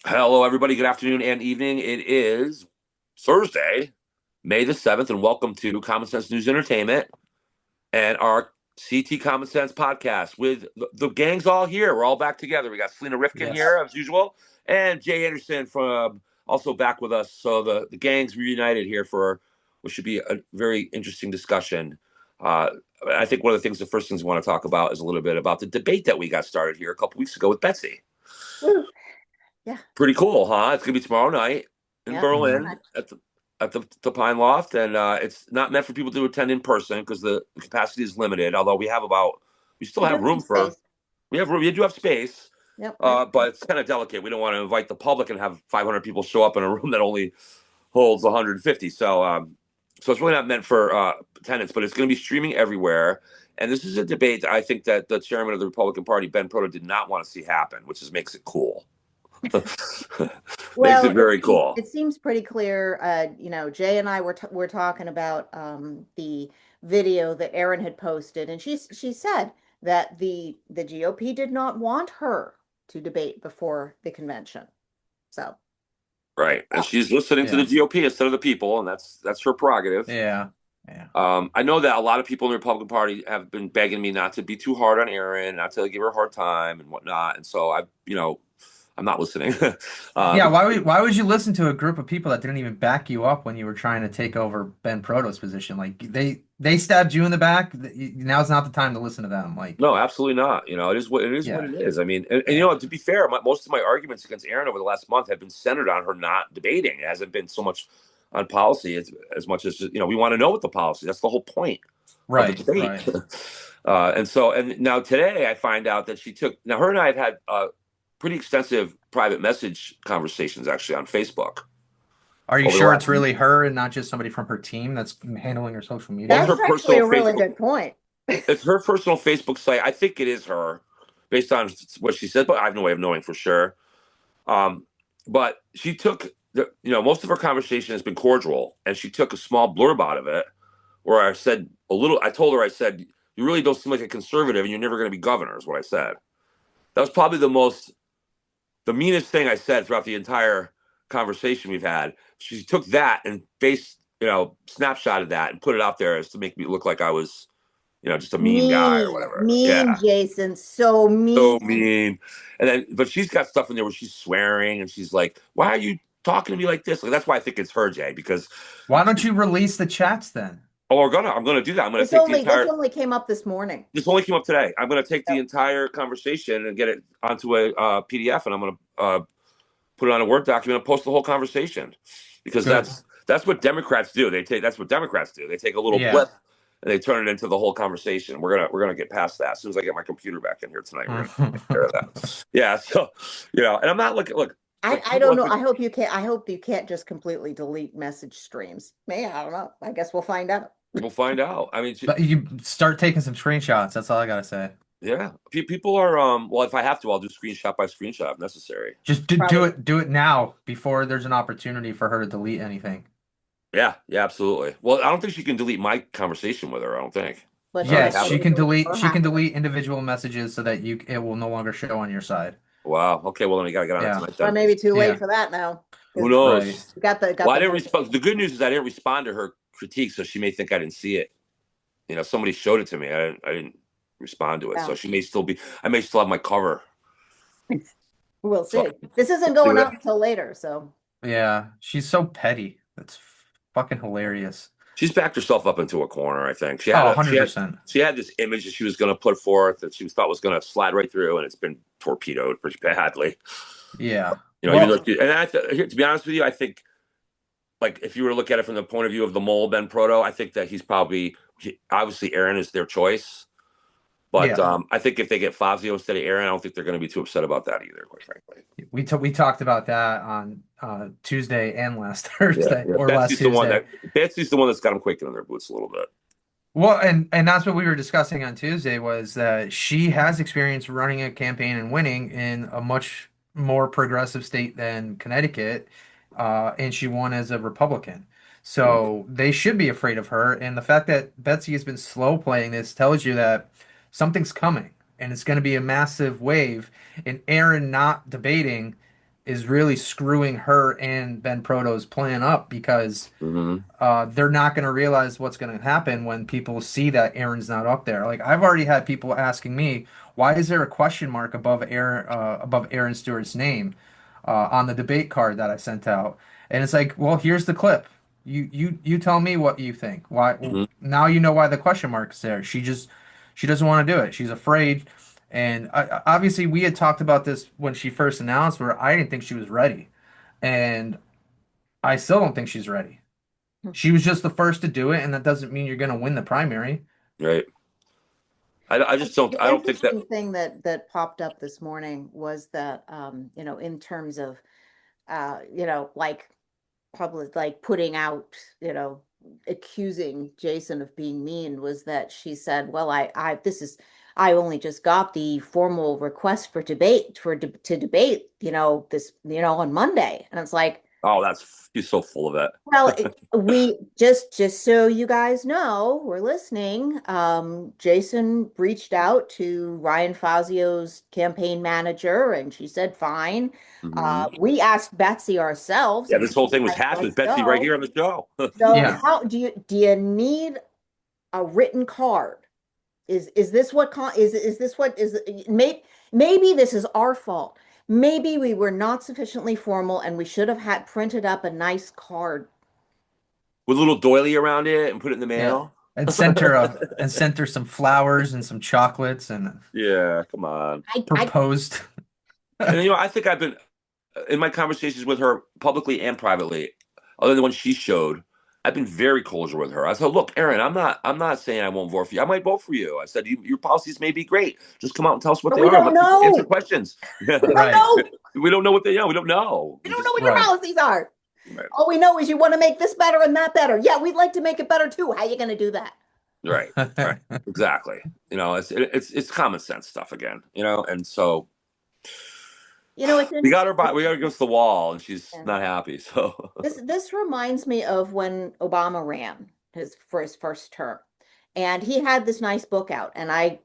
Hello, everybody. Good afternoon and evening. It is Thursday, May the 7th, and welcome to Common Sense News Entertainment and our CT Common Sense podcast with the gang's all here. We're all back together. We got Selena Rifkin Yes. here, as usual, and Jay Anderson from also back with us. So the gang's reunited here for what should be a very interesting discussion. Uh, I think one of the things, the first things we want to talk about is a little bit about the debate that we got started here a couple weeks ago with Betsy. Woo. Yeah. Pretty cool, huh? It's gonna be tomorrow night in Yeah. Pretty Mhm. Berlin much. at the Pine Loft, and it's not meant for people to attend in person because the capacity is limited. Although we still We do have have some room for space. we have room. We do have space, Yep. but it's kind of delicate. We don't want to invite the public and have 500 people show up in a room that only holds 150. So it's really not meant for attendance, but it's going to be streaming everywhere. And this is a debate that I think that the chairman of the Republican Party, Ben Proto, did not want to see happen, which is makes it cool. Makes Well, it very cool. it seems pretty clear. Jay and I were talking about the video that Erin had posted, and she said that the GOP did not want her to debate before the convention. So, Right. And well, she's listening to the Yeah. GOP instead of the people, and that's her prerogative. Yeah. Yeah. I know that a lot of people in the Republican Party have been begging me not to be too hard on Erin, not to give her a hard time and whatnot. And so I'm not listening. Yeah. uh, Why would you listen to a group of people that didn't even back you up when you were trying to take over Ben Proto's position? Like they stabbed you in the back. Now's not the time to listen to them. Like, no, absolutely not. It is what it is. What yeah. it is. I mean, and Yeah. to be fair, most of my arguments against Erin over the last month have been centered on her not debating. It hasn't been so much on policy as much as we want to know what the policy. That's the whole point of the Right. debate. Right. And now today I find out that her and I have had pretty extensive private message conversations actually on Facebook Are you over the sure last. it's really her and not just somebody from her team that's handling her social Well, it's media? her that's actually personal a really Facebook. good point. It's her personal Facebook site. I think it is her, based on what she said, but I have no way of knowing for sure. Um, but she took most of her conversation has been cordial, and she took a small blurb out of it where I said a little. I told her, I said, "You really don't seem like a conservative, and you're never going to be governor." Is what I said. That was probably the meanest thing I said throughout the entire conversation we've had. She took that and snapshot of that and put it out there as to make me look like I was, just a mean guy or Mean, whatever. mean, Yeah, Jason, so so mean. mean. But she's got stuff in there where she's swearing and she's like, "Why are you talking to me like this?" Like that's why I think it's her, Jay, because Why don't you release the chats then? I'm gonna do that. I'm gonna This take the only this entire. only came up this morning. This only came up today. I'm gonna take the Yep. entire conversation and get it onto a PDF, and I'm gonna put it on a Word document and post the whole conversation because Good. that's what Democrats do. That's what Democrats do. They take a little Yeah. blip and they turn it into the whole conversation. We're gonna get past that as soon as I get my computer back in here tonight. We're gonna take care of that. Yeah. So and I'm not looking. Look, I people don't have know. been. I hope you can't just completely delete message streams. May I don't know. I guess we'll find out. We'll find out. I mean, But you start taking some screenshots. That's all I gotta say. yeah. People are. Well, if I have to, I'll do screenshot by screenshot if necessary. Just do Probably. it now before there's an opportunity for her to delete anything. Yeah. Yeah. Absolutely. Well, I don't think she can delete my conversation with her. I don't think. But I she already can Yes, have she it. can delete delete or she can hack it. delete individual messages so that you it will no longer show on your side. Wow. Okay. Well, then you gotta get on it Yeah. tonight Or then. maybe too late Yeah. for that now. Who Because Right. knows? we got the Well, got I the didn't respond. The good news is I didn't respond to her critique, so she may think I didn't see it. Somebody showed it to me. I didn't respond to it, so yeah. she may still be. I may still have my cover. We'll So see. This isn't see going what up until later, so Yeah. She's so petty. That's fucking hilarious. she's backed herself up into a corner. I think she had Oh, a she had 100%. she had this image that she was going to put forth that she thought was going to slide right through, and it's been torpedoed pretty badly. Yeah. Even though Well, to be honest with you, I think like if you were to look at it from the point of view of the mole Ben Proto, I think that obviously Aaron is their choice. But yeah. I think if they get Fazio instead of Aaron, I don't think they're going to be too upset about that either, quite frankly. We talked about that on Tuesday and last Yeah, Thursday yeah. or last Tuesday. Betsy's the one that's got them quaking in their boots a little bit. Well, and that's what we were discussing on Tuesday was that she has experience running a campaign and winning in a much more progressive state than Connecticut, and she won as a Republican. So they should be afraid of her. And the fact that Betsy has been slow playing this tells you that something's coming, and it's going to be a massive wave. And Aaron not debating is really screwing her and Ben Proto's plan up because Hmm. they're not going to realize what's going to happen when people see that Aaron's not up there. Like I've already had people asking me, why is there a question mark above Aaron Stewart's name on the debate card that I sent out? And it's like, well, here's the clip. You tell me what you think. Why Hmm. now you know why the question mark is there. She doesn't want to do it. She's afraid. And obviously, we had talked about this when she first announced, where I didn't think she was ready, and I still don't think she's ready. She was just the first to do it, and that doesn't mean you're going to win the primary. Right. I just don't. The I don't think that. interesting thing that popped up this morning was that in terms of like public, like putting out, accusing Jason of being mean, was that she said, well, I only just got the formal request for debate to debate, this, on Monday. And it's like, Oh, he's so full of it. well, we just so you guys know, we're listening. Jason reached out to Ryan Fazio's campaign manager, and she said fine. Hmm. We asked Betsy ourselves, Yeah, and this whole thing was like, hatched with let's Betsy right go. here on the show. So Yeah. how do you need a written card? Is this what is this what is maybe this is our fault. Maybe we were not sufficiently formal and we should have had printed up a nice card. With a little doily around it and put it in the Yeah. mail. And sent her some flowers and some chocolates and Yeah, come on. I proposed. And I think I've been in my conversations with her publicly and privately, other than the one she showed. I've been very cordial with her. I said, "Look, Erin, I'm not saying I won't vote for you. I might vote for you." I said, your policies may be great. Just come out and tell us what But they we are. don't Let's answer know. questions. We don't Right. know. We don't know what they are. We don't know. We We don't know just what your Right. policies are. right, All we know is you want to make this better and that better. Yeah, we'd like to make it better too. How are you going to do that? right, right. Exactly. It's common sense stuff again. And so It's we got her by we got her against the wall, and she's interesting. not happy. So This reminds me of when Obama ran for his first term, and he had this nice book out, and I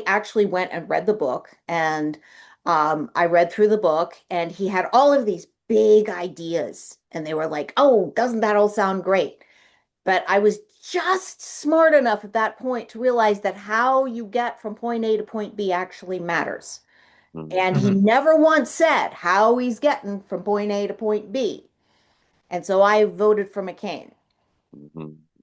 actually went and read the book, and I read through the book, and he had all of these big ideas, and they were like, oh, doesn't that all sound great? But I was just smart enough at that point to realize that how you get from point A to point B actually matters. And he Mhm. never once said how he's getting from point A to point B. And so I voted for McCain.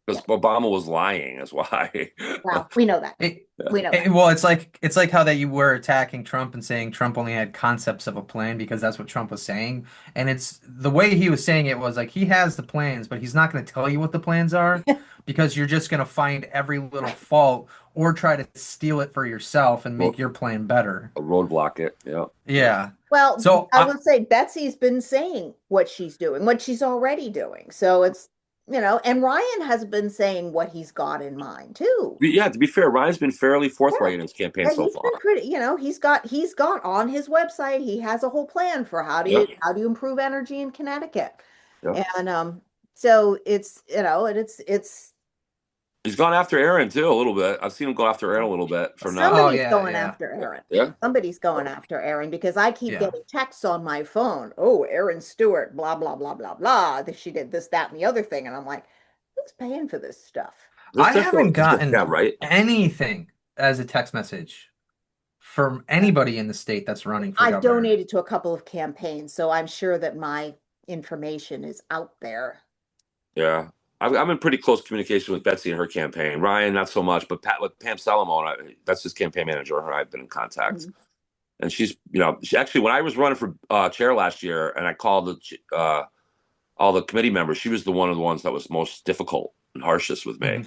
because Yeah. Obama was lying, that's why. Well, we know that. It, We know that. well, it's like how that you were attacking Trump and saying Trump only had concepts of a plan because that's what Trump was saying. And it's the way he was saying it was like he has the plans, but he's not going to tell you what the plans are because you're just going to find every little fault or try to steal it for yourself and make your plan better. A roadblock it. Yeah. Yeah. Well, So I would say Betsy's been saying what she's doing, what she's already doing. So it's, and Ryan has been saying what he's got in mind too. Yeah, to be fair, Ryan's been fairly forthright in his campaign And so he's far. been pretty, he's got on his website, he has a whole plan for Yep. how do you improve energy in Connecticut. Yep. And so it's, and it's He's gone after Aaron too a little bit. I've seen him go after Aaron a little bit for not. somebody's yeah, going yeah. after Aaron. Yeah. Somebody's going after Aaron because I keep Yeah. getting texts on my phone. Oh, Aaron Stewart, blah, blah, blah, blah, blah. That she did this, that, and the other thing. And I'm like, who's paying for this stuff? I haven't gotten Yeah, right. anything as a text message from anybody in the state that's running for I've governor. donated to a couple of campaigns, so I'm sure that my information is out there. Yeah. I'm in pretty close communication with Betsy and her campaign. Ryan, not so much, but with Pam Salamone, that's his campaign manager. Her and I've been in contact. Mhm. And she actually, when I was running for chair last year and I called all the committee members, she was one of the ones that was most difficult and harshest with me.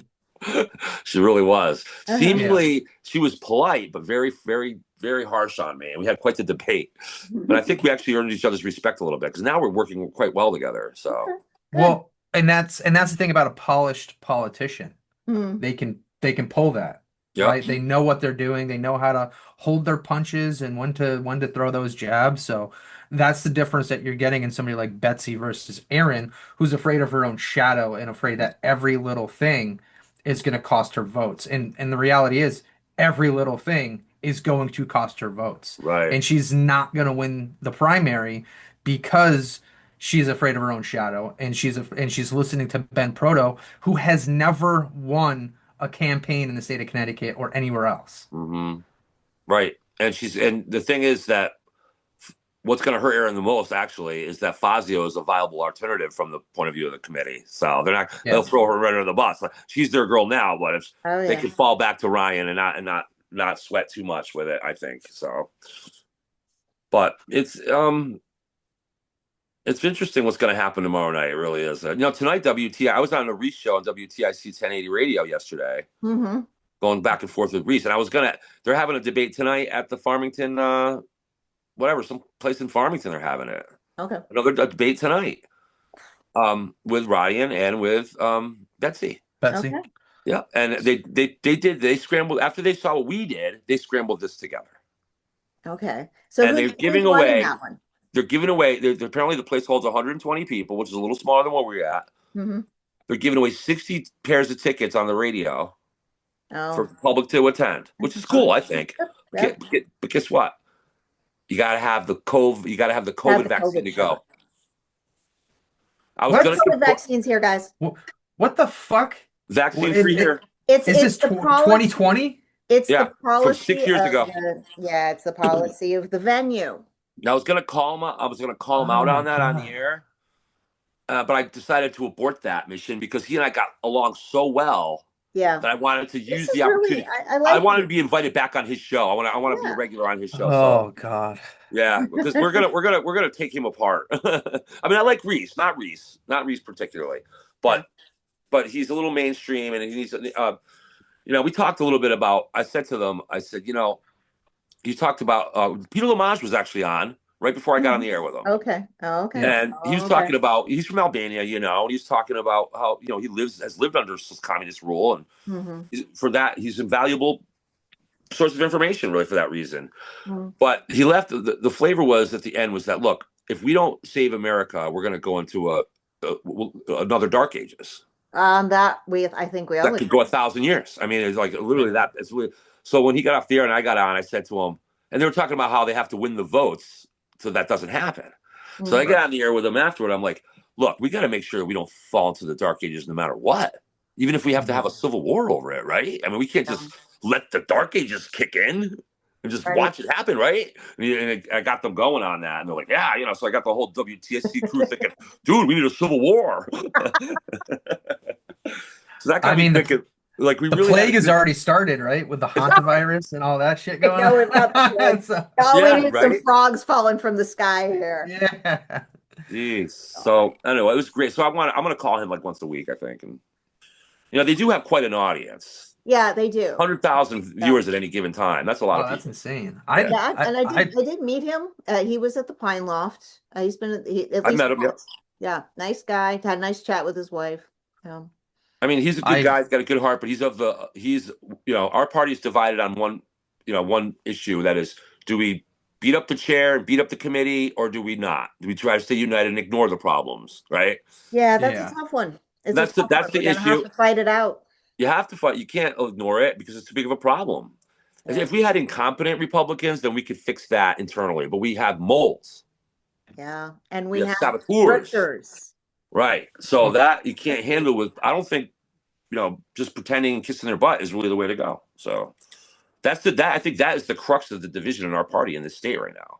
She really was. Uh-huh. Seemingly, she was polite, but very, very, very harsh on me. And we had quite the debate. But I think we actually earned each other's respect a little bit because now we're working quite well together. So, Okay. Well, and that's the thing about a polished politician. Hmm. They can pull that. Yep. Right? They know what they're doing. They know how to hold their punches and when to throw those jabs. So that's the difference that you're getting in somebody like Betsy versus Aaron, who's afraid of her own shadow and afraid that every little thing is going to cost her votes. And the reality is every little thing is going to cost her votes. right. And she's not going to win the primary because she's afraid of her own shadow, and she's listening to Ben Proto, who has never won a campaign in the state of Connecticut or anywhere else. Hmm. Right. And the thing is that what's going to hurt Aaron the most actually is that Fazio is a viable alternative from the point of view of the committee. So they'll Yeah. throw her right under the bus. Like, she's their girl now, but if Oh they yeah. could fall back to Ryan and not sweat too much with it, I think so. But it's interesting what's going to happen tomorrow night. It really is. Tonight WTI. I was on a Reese show on WTIC 1080 radio yesterday, Mm-hmm. going back and forth with Reese, and they're having a debate tonight at the Farmington, whatever, some place in Farmington. They're having it. Okay. Another debate tonight, with Ryan and with Betsy. Betsy. Okay. Yeah, and they scrambled after they saw what we did. They scrambled this together, Okay. So and who's running that one? They're giving away. Apparently the place holds 120 people, which is a little smaller than what we're at. Mm-hmm. They're giving away 60 pairs of tickets on the radio for Oh. public to attend, which is cool, I think. Yep. But guess what? You got to have the COVID. You got to have the Have COVID the vaccine COVID to go. shot. I was What? going COVID to vaccines here, guys. What the fuck? vaccine Is free here. It's this the policy. 2020? It's Yeah, the from policy 6 years of ago. it's the policy of the venue. I was going to call him. I was going to call him Oh out my on that on the God. air, but I decided to abort that mission because he and I got along so well Yeah. that I wanted to This use is the opportunity. really, I I like wanted it. to be invited back on his show. I want to be a Yeah. regular on his show. So Oh God. yeah, because we're gonna take him apart. I mean, I like Reese, not Reese particularly, but he's a little mainstream, and he's we talked a little bit about. I said to them, I said, you talked about Peter Lamage was actually on right before I got on the air with him. Okay. Oh, okay. Yeah. And he was Okay. talking about he's from Albania, and he's talking about how he has lived under communist rule, and Mm-hmm. for that he's invaluable source of information really for that reason. Mm-hmm. But he left the flavor was at the end was that look, if we don't save America, we're going to go into another dark ages. I think we That always could go 1,000 years. I mean, it's like literally that. It's really, so when he got off the air and I got on, I said to him, and they were talking about how they have to win the votes so that doesn't happen. So I got on the air with him afterward. I'm like, look, we got to make sure we don't fall into the dark ages no matter what, even if we have to have a civil war over it, right? I mean, we can't just let the dark ages kick in and just watch it happen, right? And I got them going on that, and they're like, yeah, so I got the whole WTSC crew thinking, dude, we need a civil war. So that got me thinking, like, we the really plague has already started, right? With the hantavirus and all that shit going on. We need some frogs falling from the sky here. Yeah. Jeez. So anyway, it was great. So I'm gonna call him like once a week, I think, and they do have quite an audience. Yeah, they do. 100,000 viewers at any given time. That's a lot of people. That's insane. I did meet him. He was at the Pine Loft. He's been at least I met him. Yeah, nice guy. Had a nice chat with his wife. I mean, he's a good guy. He's got a good heart, but our party's divided on one issue. That is, do we beat up the chair and beat up the committee, or do we not? Do we try to stay united and ignore the problems? Right? Yeah, that's a tough one. That's the issue. Have to fight it out. You have to fight. You can't ignore it because it's too big of a problem. Yeah. If we had incompetent Republicans, then we could fix that internally. But we have moles. Yeah, and we have saboteurs. Right. So that you can't handle with. I don't think just pretending and kissing their butt is really the way to go. So I think that is the crux of the division in our party in this state right now.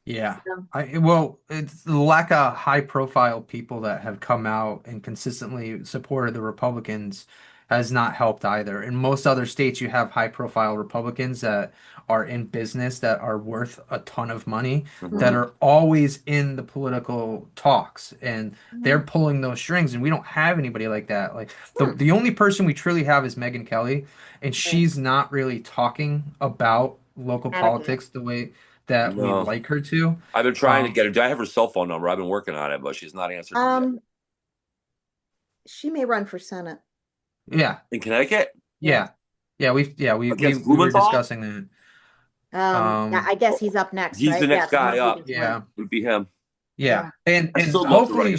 Yeah. It's the lack of high-profile people that have come out and consistently supported the Republicans has not helped either. In most other states, you have high-profile Republicans that are in business, that are worth a ton of money, that are always in the political talks, and they're pulling those strings, and we don't have anybody like that. Like the only person we truly have is Megyn Kelly, and she's not really talking about local politics the way that we like her to. I've been trying to get her. I have her cell phone number. I've been working on it, but she's not answered me yet. She may run for Senate. Yeah. In Connecticut? Yeah. We were discussing that. I guess he's up next. He's the next guy up. Yeah. It would be him. Yeah. And hopefully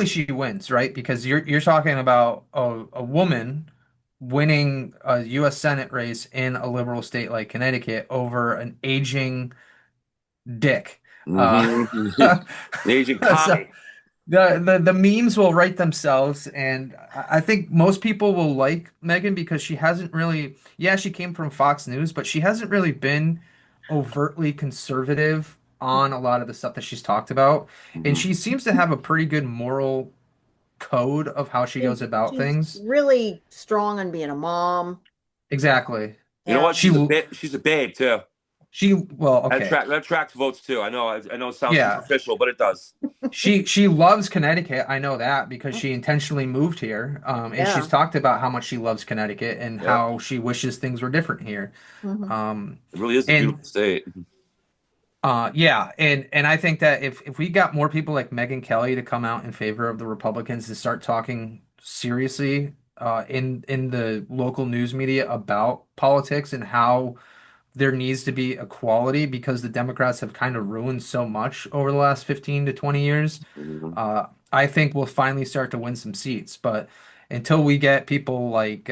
she wins, right? Because you're talking about a woman winning a U.S. Senate race in a liberal state like Connecticut over an aging dick. Mhm. Agent So Connie. the memes will write themselves, and I think most people will like Megan because she hasn't really, yeah, she came from Fox News, but she hasn't really been overtly conservative on a lot of the stuff that she's talked about, and Mhm. she seems to have a pretty good moral code of how she She's goes about she's things. really strong on being a mom. Exactly. You know what? And She's a babe too. Well, That okay. attracts votes too. I know it sounds Yeah. superficial, but it does. She loves Connecticut. I know that because she intentionally moved here. And she's yeah. talked about how much she loves Connecticut and Yeah, how she wishes things were different here. hmm Um, it really is a and beautiful state. yeah, and I think that if we got more people like Megyn Kelly to come out in favor of the Republicans to start talking seriously in the local news media about politics and how there needs to be equality because the Democrats have kind of ruined so much over the last 15 to 20 years. Mhm. I think we'll finally start to win some seats. But until we get people like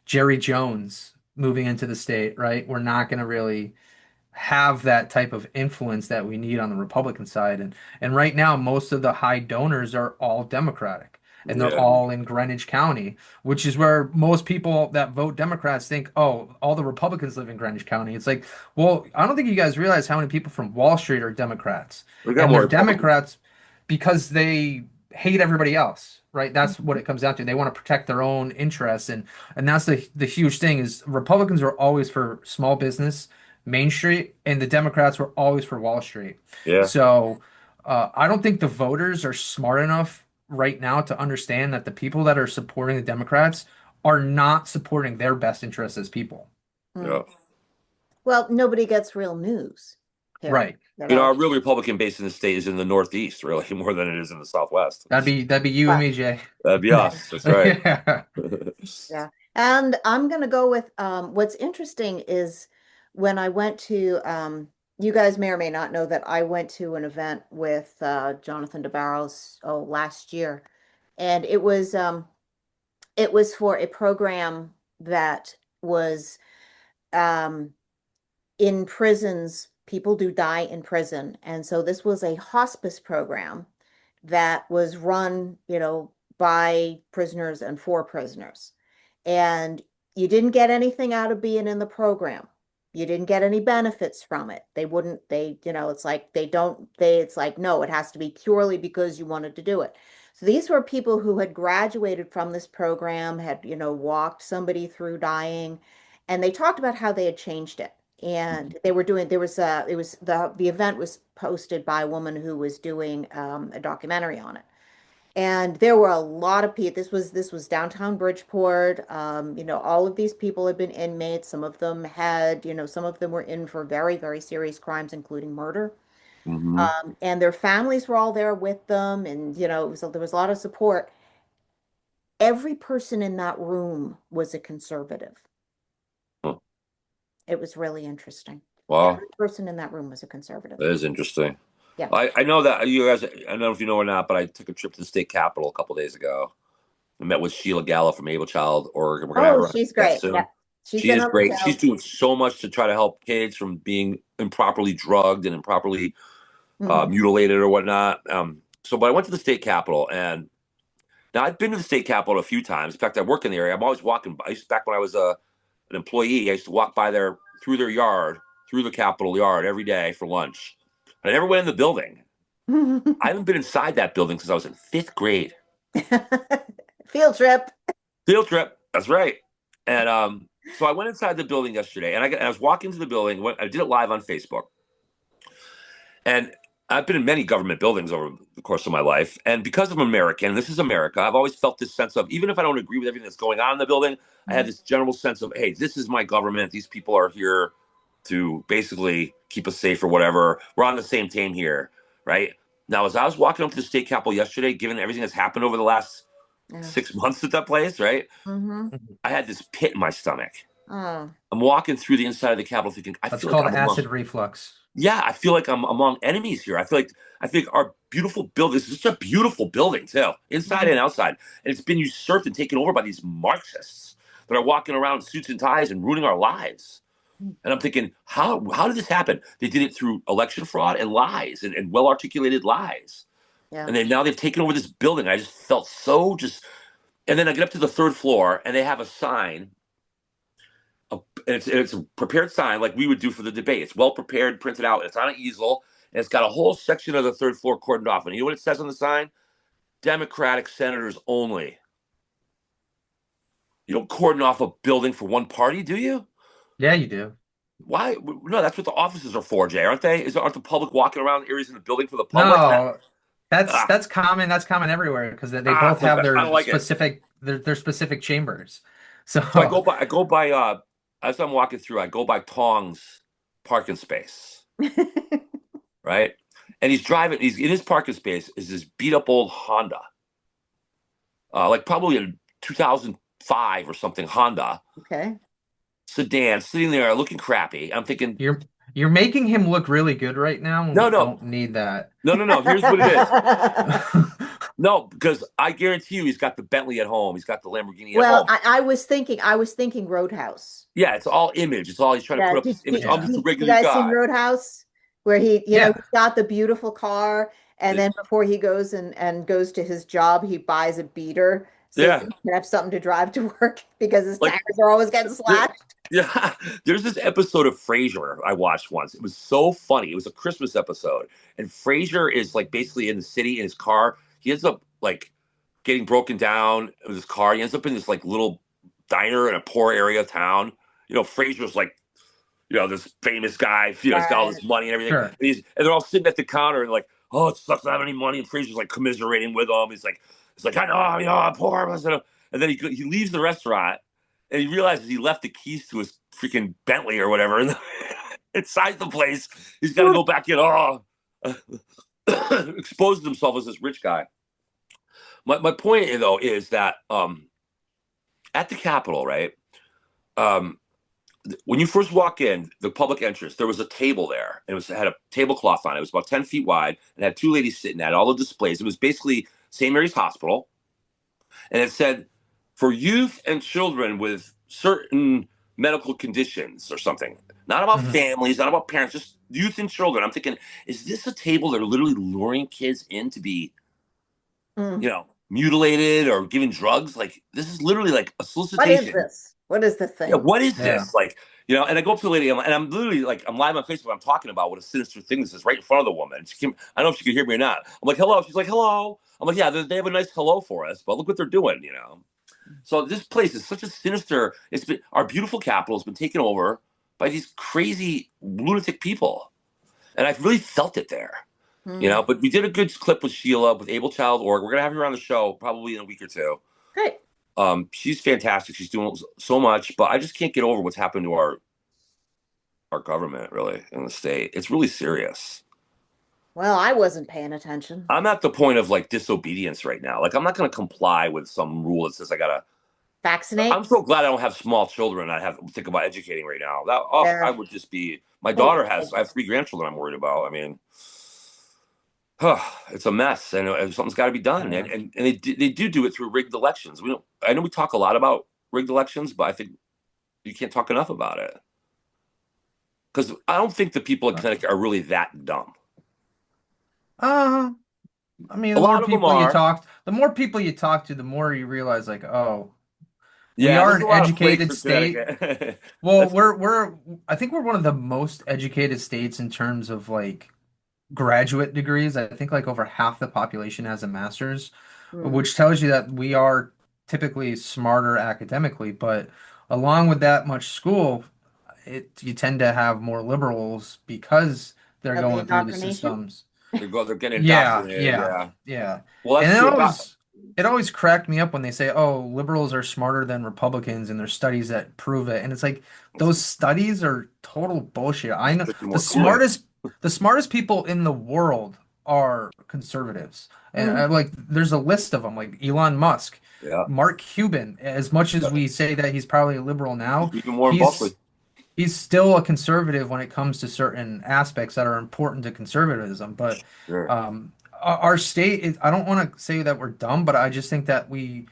Jerry Jones moving into the state, right, we're not going to really have that type of influence that we need on the Republican side. And right now, most of the high donors are all Democratic, and they're Yeah, all in Greenwich County, which is where most people that vote Democrats think, oh, all the Republicans live in Greenwich County. It's like, well, I don't think you guys realize how many people from Wall Street are Democrats, we got and more they're Republicans. Democrats because they hate everybody else. Right, that's what it comes down to. They want to protect their own interests, and that's the huge thing is Republicans are always for small business, Main Street, and the Democrats were always for Wall Street. Yeah, So I don't think the voters are smart enough right now to understand that the people that are supporting the Democrats are not supporting their best interests as people. yeah. Well, nobody gets real news here Right. at You know, all. our real Republican base in the state is in the Northeast, really, more than it is in the Southwest. That'd be you and But me, Jay. That'd be yeah, us. That's right. Yeah. yeah. And I'm gonna go with what's interesting is when I went to you guys may or may not know that I went to an event with Jonathan DeBarros last year, and it was for a program that was um in prisons, people do die in prison. And so this was a hospice program that was run, by prisoners and for prisoners. And you didn't get anything out of being in the program. You didn't get any benefits from it. They wouldn't, it's like it's like, no, it has to be purely because you wanted to do it. So these were people who had graduated from this program, had, walked somebody through dying, and they talked about how they had changed it. And they were doing, there was it was the event was posted by a woman who was doing a documentary on it. And there were a lot of people. This was downtown Bridgeport. All of these people had been inmates. Some of them had, some of them were in for very, very serious crimes, including murder. Hmm. And their families were all there with them, and so there was a lot of support. Every person in that room was a conservative. Huh. It was really interesting. Wow, Every person in that room was a conservative. that is interesting. Yeah. I know that you guys. I don't know if you know or not, but I took a trip to the state capitol a couple days ago. I met with Sheila Gallo from Able Child Oregon. We're gonna have Oh, her on she's guest great. soon. Yeah. She's She been is on the great. She's show. doing so much to try to help kids from being improperly drugged and improperly Hmm. mutilated or whatnot. But I went to the state capitol, and now I've been to the state capitol a few times. In fact, I work in the area. I'm always walking by. Back when I was an employee, I used to walk by there through their yard, through the capitol yard every day for lunch. I never went in the building. I haven't been inside that building since I was in fifth grade. Field trip. Field trip. That's right. And so I went inside the building yesterday, and I was walking to the building. I did it live on Facebook, and I've been in many government buildings over the course of my life. And because I'm American, this is America, I've always felt this sense of, even if I don't agree with everything that's going on in the building, I have this general sense of, hey, this is my government. These people are here to basically keep us safe or whatever. We're on the same team here, right? Now, as I was walking up to the state capitol yesterday, given everything that's happened over the last Yeah. 6 months at that place, right? Mm-hmm. I had this pit in my stomach. Oh. I'm walking through the inside of the Capitol thinking, I That's feel like called I'm among, acid reflux. yeah, I feel like I'm among enemies here. I think our beautiful building, this is such a beautiful building too, inside and outside. And it's been usurped and taken over by these Marxists that are walking around in suits and ties and ruining our lives. And I'm thinking, how did this happen? They did it through election fraud and lies and well articulated lies. Yeah. And then now they've taken over this building. I just felt so just. And then I get up to the third floor, and they have a sign. It's a prepared sign like we would do for the debate. It's well prepared, printed out. It's on an easel, and it's got a whole section of the third floor cordoned off. And you know what it says on the sign? Democratic senators only. You don't cordon off a building for one party, do you? Yeah, you do. Why? No, that's what the offices are for, Jay, aren't they? Aren't the public walking around areas in the building for the public? No, that's Ah, that's common. That's common everywhere because they both so have I their don't like it. specific chambers. So So I go by as I'm walking through, I go by Tong's parking space, right? And he's in his parking space is this beat up old Honda, like probably a 2005 or something Honda Okay. sedan sitting there looking crappy. I'm thinking, you're making him look really good right now, and we no, no, don't need that. no. Here's what it is. No, because I guarantee you, he's got the Bentley at home. He's got the Lamborghini at Well, home. I was thinking Roadhouse. Yeah, it's all image. It's all he's trying to Yeah, put up this image. I'm Yeah. just a you regular guys seen guy. Roadhouse? Where he, Yeah. he's got the beautiful car, and then before he goes and goes to his job, he buys a beater so Yeah, he can have something to drive to work because his like tires are always getting slashed. yeah. There's this episode of Frasier I watched once. It was so funny. It was a Christmas episode, and Frasier is like basically in the city in his car. He ends up like getting broken down with his car. He ends up in this like little diner in a poor area of town. You know, Frasier's like this famous guy, he's got all Right. this money and everything. Sure. And they're all sitting at the counter and like, oh, it sucks not have any money. And Fraser's like commiserating with them. He's like, I know, I'm poor. And then he leaves the restaurant and he realizes he left the keys to his freaking Bentley or whatever inside the place. He's got to go back in. Exposes himself as this rich guy. My point though is that at the Capitol, right? Um, when you first walk in the public entrance, there was a table there. It had a tablecloth on it. It was about 10 feet wide and had two ladies sitting at it, all the displays. It was basically St. Mary's Hospital. And it said, for youth and children with certain medical conditions or something. Not about families, not about parents, just youth and children. I'm thinking, is this a table that are literally luring kids in to be, mutilated or given drugs? Like, this is literally like a solicitation. What is this? What is this thing? Yeah, what is this? Like, and I go up to the lady and I'm literally like, I'm live on Facebook. I'm talking about what a sinister thing this is right in front of the woman. I don't know if she could hear me or not. I'm like, hello. She's like, hello. I'm like, yeah, they have a nice hello for us, but look what they're doing. So this place is such a sinister. Our beautiful capital has been taken over by these crazy lunatic people, and I've really felt it there. But we did a good clip with Sheila with AbleChild.org. We're gonna have her on the show probably in a week or two. Great. She's fantastic. She's doing so much, but I just can't get over what's happened to our government, really, in the state. It's really serious. Well, I wasn't paying attention. I'm at the point of like disobedience right now. Like, I'm not going to comply with some rule that says I gotta Vaccinate. I'm so glad I don't have small children. I have to think about educating right now. I would just be. My daughter I have 3 grandchildren. I'm worried about. I mean, it's a mess, and something's got to be done. And they do it through rigged elections. I know we talk a lot about rigged elections, but I think you can't talk enough about it because I don't think the people in Connecticut are really that dumb. I mean, the more people you talk to, the more you realize, like, oh, we are an educated state. Well, I think we're one of the most educated states in terms of like graduate degrees. I think like over half the population has a master's, which tells you that we are typically smarter academically. But along with that much school, you tend to have more liberals because they're going through the systems. They're getting indoctrinated. Yeah. Well, that's and it always cracked me up when they say, "Oh, liberals are smarter than Republicans," and there's studies that prove it. And it's like those studies are total bullshit. I know the smartest people in the world are conservatives, and there's a list of them, like Elon Musk, Mark Cuban. As much as we say that he's probably a liberal now, even more he's still a conservative when it comes to certain aspects that are important to conservatism. But our state is, I don't want to say that we're dumb, but I just think that we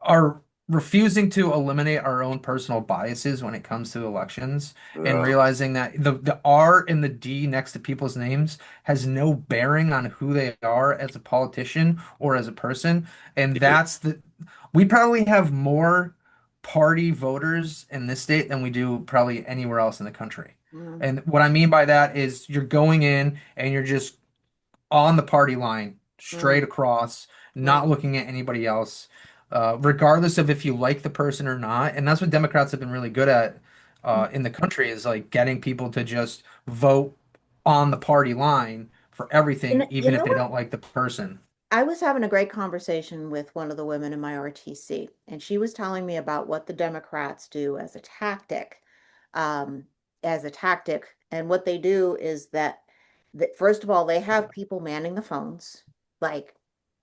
are refusing to eliminate our own personal biases when it comes to elections and Yeah. realizing that the R and the D next to people's names has no bearing on who they are as a politician or as a person. And that's we probably have more party voters in this state than we do probably anywhere else in the country. Mm. And what I mean by that is you're going in and you're just on the party line, straight Mm. across, Mm. not looking at anybody else, regardless of if you like the person or not. And that's what Democrats have been really good at in the country is like getting people to just vote on the party line for everything, You even if know they what? don't like the person. I was having a great conversation with one of the women in my RTC, and she was telling me about what the Democrats do um, as a tactic. And what they do is that first of all, they have people manning the phones. Like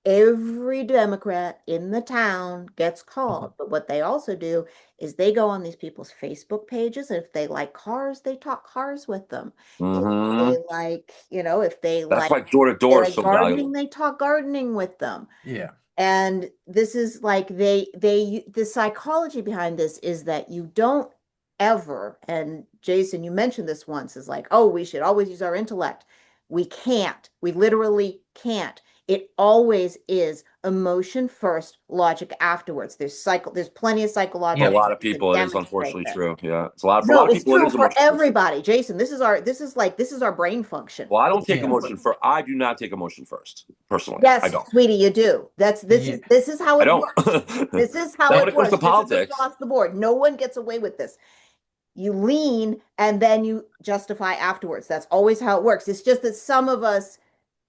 every Democrat in the town gets called. But what they also do is they go on these people's Facebook pages. If they like cars, they talk cars with them. If Hmm. they like, if they That's like why door to they door is like so valuable. gardening, they talk gardening with them. Yeah. And this is like the psychology behind this is that you don't ever, and Jason, you mentioned this once, is like, oh, we should always use our intellect. We can't. We literally can't. It always is emotion first, logic afterwards. There's plenty of For a Yep. psychological lot of studies that people, it is demonstrate unfortunately this. true. Yeah, it's a lot for a No, lot of it's people. It true is for emotion first. everybody. Jason, this is our brain function. Well, I don't It's take Yeah. emotion for. I do not take emotion first personally. I Yes, don't. sweetie, you do. That's this Yeah. is this is how I it don't. works. This is how Not when it it comes to works. This is politics. across the board. No one gets away with this. You lean and then you justify afterwards. That's always how it works. It's just that some of us,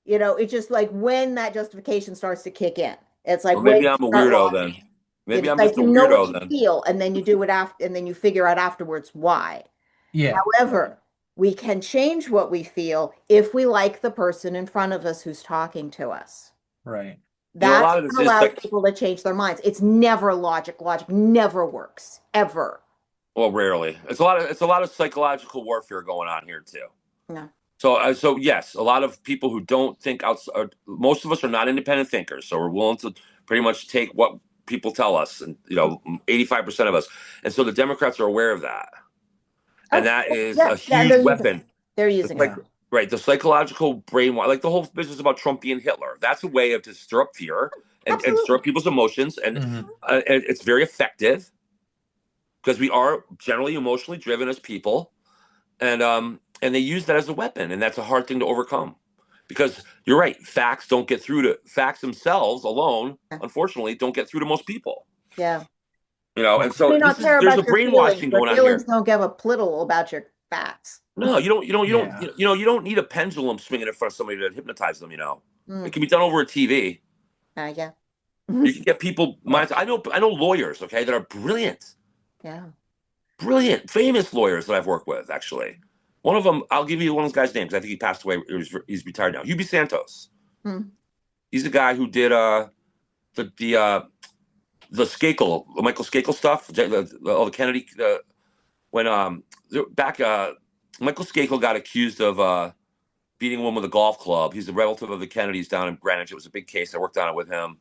it's just like when that justification starts to kick in. It's like Well, when maybe you I'm a start weirdo logic. then. Maybe It's I'm like just a you know what weirdo you then. feel, and then you do it after, and then you figure out afterwards why. Yeah. However, we can change what we feel if we like the person in front of us who's talking to us. Right. A That's lot of this what is allows like, people to change their minds. It's never logic. Logic never works, ever. well, rarely. It's a lot of psychological warfare going on here too. No. So yes, a lot of people who don't think outside. Most of us are not independent thinkers, so we're willing to pretty much take what people tell us, and 85% of us. And so the Democrats are aware of that, and Oh, that is yeah, a yeah, and huge they're using it. weapon. They're The using it. psych, Yeah. right, the psychological brainwash, like the whole business about Trump being Hitler. That's a way of to stir up fear and stir Absolutely. up people's emotions, Hmm. and it's very effective because we are generally emotionally driven as people, and they use that as a weapon, and that's a hard thing to overcome because you're right, facts themselves alone, Yeah. unfortunately, don't get through to most people. Yeah. And You so may not care there's a about your feelings, brainwashing but going on feelings here. don't give a plittle about your facts. No, you don't Yeah. you don't need a pendulum swinging in front of somebody to hypnotize them. It Mm, can be done over a TV. yeah. You can get people minds. I know lawyers, okay, that are brilliant, Yeah. brilliant, famous lawyers that I've worked with. Actually, one of them, I'll give you one of those guys' names. I think he passed away. He's retired now. Hubie Santos. Mm, He's the guy who did the Skakel, Michael Skakel stuff. All the Kennedy when back Michael Skakel got accused of beating a woman with a golf club. He's a relative of the Kennedys down in Greenwich. It was a big case. I worked on it with him.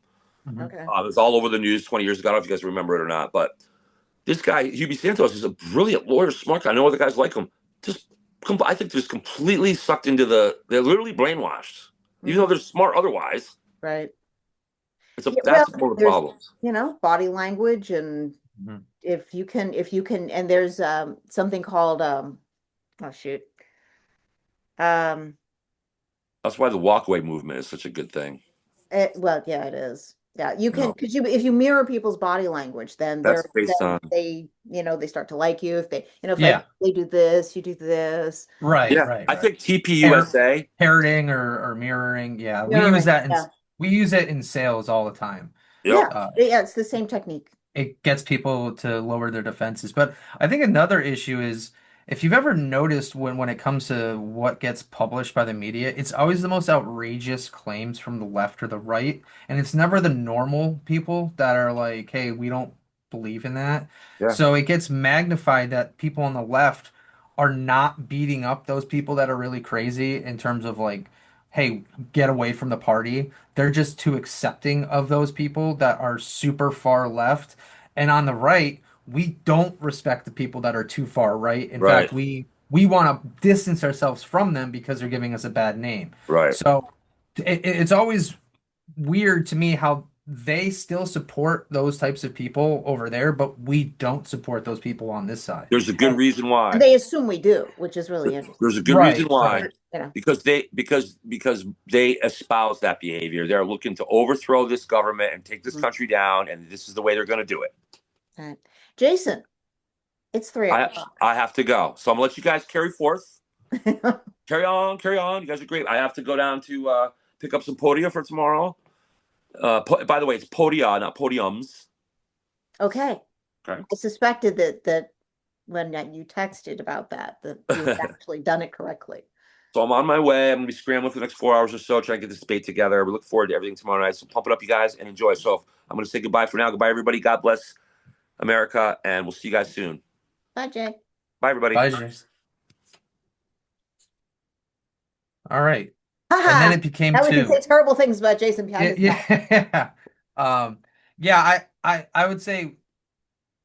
Hmm. okay. It was all over the news 20 years ago. I don't know if you guys remember it or not, but this guy, Hubie Santos, is a brilliant lawyer, smart guy. I know other guys like him. Just, I think, just completely sucked into they're literally brainwashed, even though Mm, they're smart otherwise. right. It's a Yeah, well, that's one of the there's, problems. body language, and Hmm. if you can, and there's something called oh shoot. Um That's why the walkaway movement is such a good thing. Well, yeah, it is. Yeah, you You can know, because if you mirror people's body language, then that's based on they start to like you. If if like Yeah. they do this, you do this. Right. yeah. Right. I Right. think Par TPUSA. Parroting or mirroring. Yeah. Mirroring. Yeah, We use it in sales all the time. Yep. yeah, Uh, yeah. It's the same technique. it gets people to lower their defenses. But I think another issue is if you've ever noticed when it comes to what gets published by the media, it's always the most outrageous claims from the left or the right, and it's never the normal people that are like, "Hey, we don't believe in that." Yeah. So it gets magnified that people on the left are not beating up those people that are really crazy in terms of like, "Hey, get away from the party." They're just too accepting of those people that are super far left And on the right, we don't respect the people that are too far right. In Right. fact, we want to distance ourselves from them because they're giving us a bad name. Right. So it's always weird to me how they still support those types of people over there, but we don't support those people on this side. There's a good Right. reason And why. they assume we do, which is really There's interesting. a good reason Right, why. right. You know, Because they espouse that behavior. They're looking to overthrow this government and take this Mhm. country down, and this is the way they're going to do it. Right. Jason, it's three I o'clock. I have to go, so I'm gonna let you guys carry forth. Carry on, carry on. You guys are great. I have to go down to pick up some podia for tomorrow. By the way, it's podia, not podiums. Okay. Okay. I suspected that when you texted about that you had actually done it correctly. So I'm on my way. I'm gonna be scrambling for the next 4 hours or so, trying to get this debate together. We look forward to everything tomorrow night. So pump it up, you guys, and enjoy. So I'm gonna say goodbye for now. Goodbye, everybody. God bless America, and we'll see you guys soon. Bye, Jay. Bye, everybody. Bye, Jason. All right. And Haha. then it became Now we can two. say terrible things about Jason behind his back. Yeah. Yeah, I would say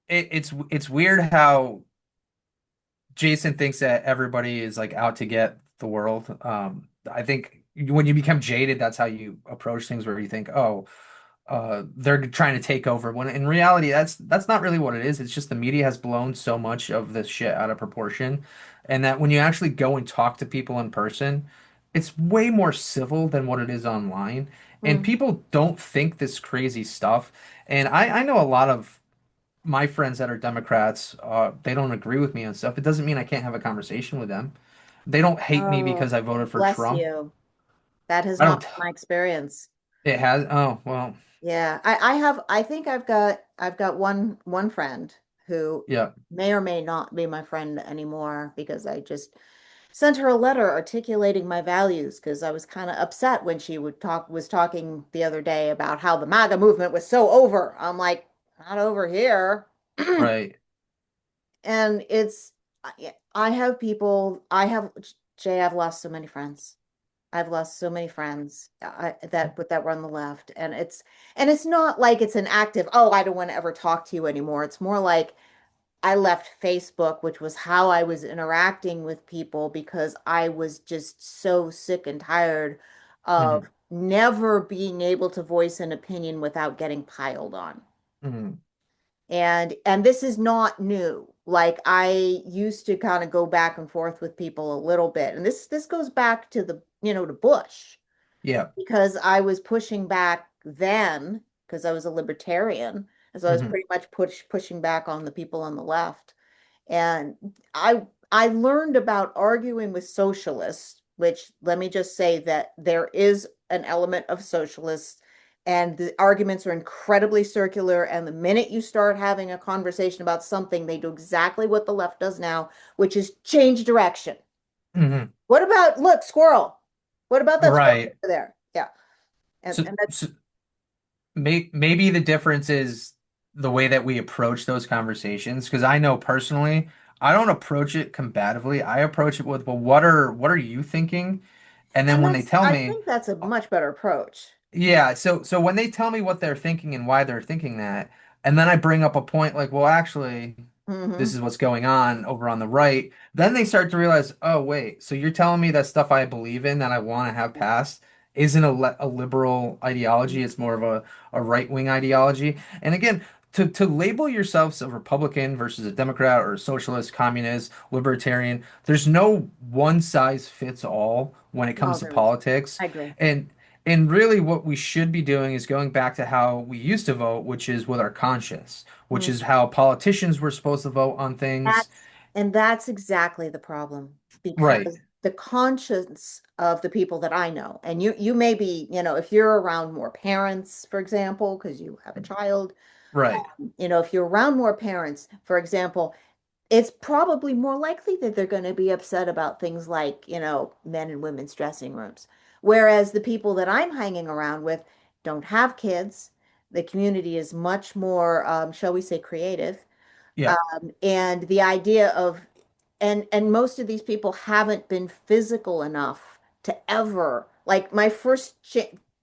it's weird how Jason thinks that everybody is like out to get the world. I think when you become jaded, that's how you approach things where you think, oh, they're trying to take over. When in reality, that's not really what it is. It's just the media has blown so much of this shit out of proportion, and that when you actually go and talk to people in person, it's way more civil than what it is online. And Mm. people don't think this crazy stuff. And I know a lot of my friends that are Democrats, they don't agree with me on stuff. It doesn't mean I can't have a conversation with them. They don't hate me Oh, because I voted for bless Trump. you. That has I not don't. been my experience. It has. Oh, well, Yeah, I think I've got one friend who yeah. may or may not be my friend anymore because I just sent her a letter articulating my values because I was kind of upset when she was talking the other day about how the MAGA movement was so over. I'm like, not over here. Right. And I have people, Jay, I've lost so many friends. I've lost so many friends that were on the left, and it's not like it's an active, oh, I don't want to ever talk to you anymore. It's more like I left Facebook, which was how I was interacting with people because I was just so sick and tired Hmm. of never being able to voice an opinion without getting piled on. Hmm. And this is not new. Like I used to kind of go back and forth with people a little bit. And this goes back to to Bush Yeah. because I was pushing back then because I was a libertarian. And so I was Hmm. pretty much pushing back on the people on the left. And I learned about arguing with socialists, which let me just say that there is an element of socialists and the arguments are incredibly circular. And the minute you start having a conversation about something, they do exactly what the left does now, which is change direction. Hmm. What about, look, squirrel? What about that squirrel Right. over there? Yeah. So, And that's, so maybe the difference is the way that we approach those conversations. Because I know personally, I don't approach it combatively. I approach it with, well, what are you thinking? And then when they tell I me, think that's a much better approach. yeah, so when they tell me what they're thinking and why they're thinking that, and then I bring up a point like, well, actually, this Hmm. is what's going on over on the right, then they start to realize, oh, wait, so you're telling me that stuff I believe in that I want to have passed isn't a liberal ideology, it's more of a right-wing ideology. And again, to label yourselves a Republican versus a Democrat or a socialist, communist, libertarian, there's no one size fits all when it No, comes to there is. politics. I agree. And really, what we should be doing is going back to how we used to vote, which is with our conscience, which is how politicians were supposed to vote on things. That's exactly the problem Right, because the conscience of the people that I know, and you may be, if you're around more parents, for example, because you have a child, right. if you're around more parents, for example, it's probably more likely that they're going to be upset about things like, men and women's dressing rooms. Whereas the people that I'm hanging around with don't have kids. The community is much more, shall we say, creative. Yeah, And the idea of and most of these people haven't been physical enough to ever like my first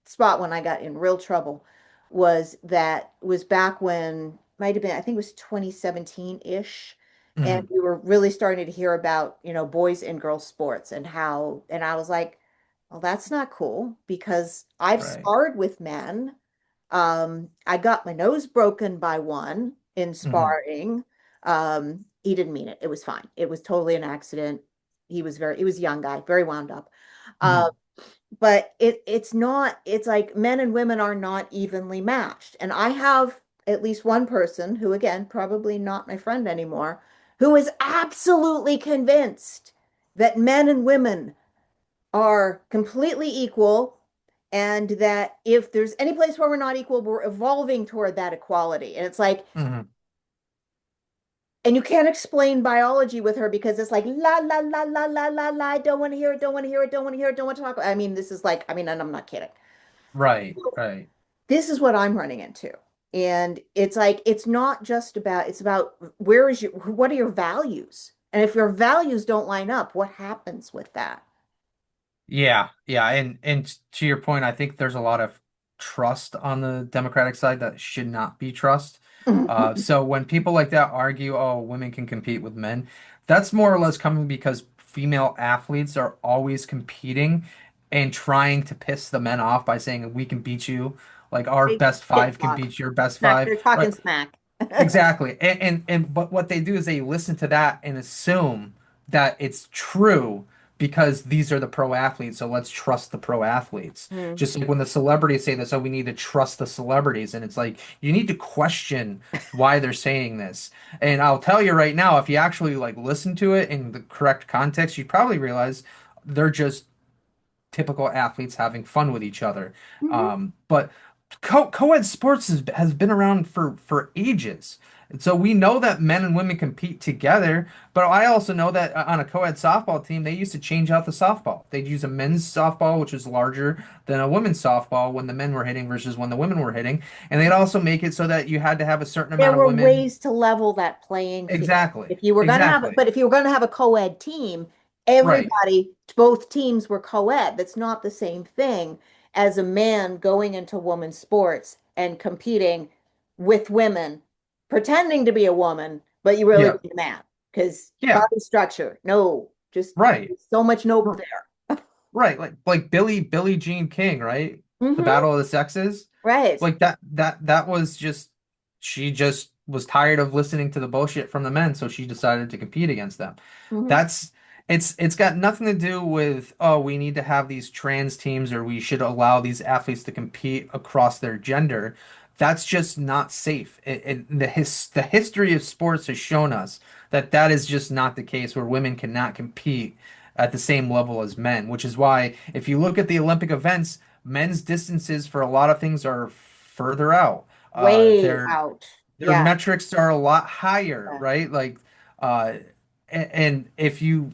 spot when I got in real trouble was back when might have been, I think it was 2017-ish. And Mhm. we were really starting to hear about, boys and girls sports and I was like, well, that's not cool because I've Right. sparred with men. I got my nose broken by one in Mhm. sparring. He didn't mean it. It was fine. It was totally an accident. He was a young guy, very wound up. Um, Mhm. but it's not, it's like men and women are not evenly matched. And I have at least one person who, again, probably not my friend anymore, who is absolutely convinced that men and women are completely equal, and that if there's any place where we're not equal, we're evolving toward that equality. And it's like, Mhm. and you can't explain biology with her because it's like la la la la la la la. I don't want to hear it, don't want to hear it, don't want to hear it, don't want to talk. I mean, this is like, I mean, and I'm not kidding. Right. Right. This is what I'm running into. And it's like, it's not just about, it's about what are your values? And if your values don't line up, what happens with that? Yeah, yeah, and to your point, I think there's a lot of trust on the Democratic side that should not be trust. So when people like that argue, oh, women can compete with men, that's more or less coming because female athletes are always competing and trying to piss the men off by saying we can beat you, like our They best shit five can talk. beat your best Smack. five, They're talking right? smack. Exactly. And but what they do is they listen to that and assume that it's true because these are the pro athletes, so let's trust the pro athletes. Mm. Just like when the celebrities say this, oh, we need to trust the celebrities. And it's like you need to question why they're saying this. And I'll tell you right now, if you actually like listen to it in the correct context, you'd probably realize they're just typical athletes having fun with each other. Mhm. But co-ed sports has been around for ages. And so we know that men and women compete together, but I also know that on a co-ed softball team, they used to change out the softball. They'd use a men's softball, which was larger than a women's softball when the men were hitting versus when the women were hitting. And they'd also make it so that you had to have a certain There amount of were women. ways to level that playing field. Exactly. If you were going to have, Exactly. but if you were going to have a co-ed team, Right. everybody, both teams were co-ed. That's not the same thing as a man going into women's sports and competing with women, pretending to be a woman, but you really Yeah. be a man because Yeah. body structure. No, just Right. so much nope there. Right, like Billie Jean King, right? The Hmm. Battle of the Sexes. Right. Like that was just she just was tired of listening to the bullshit from the men, so she decided to compete against them. Hmm. That's it's got nothing to do with, oh, we need to have these trans teams or we should allow these athletes to compete across their gender. That's just not safe. The history of sports has shown us that that is just not the case where women cannot compete at the same level as men, which is why if you look at the Olympic events, men's distances for a lot of things are further out. Way Their out. their Yeah. metrics are a lot higher, Yeah. right? Like, uh, and if you,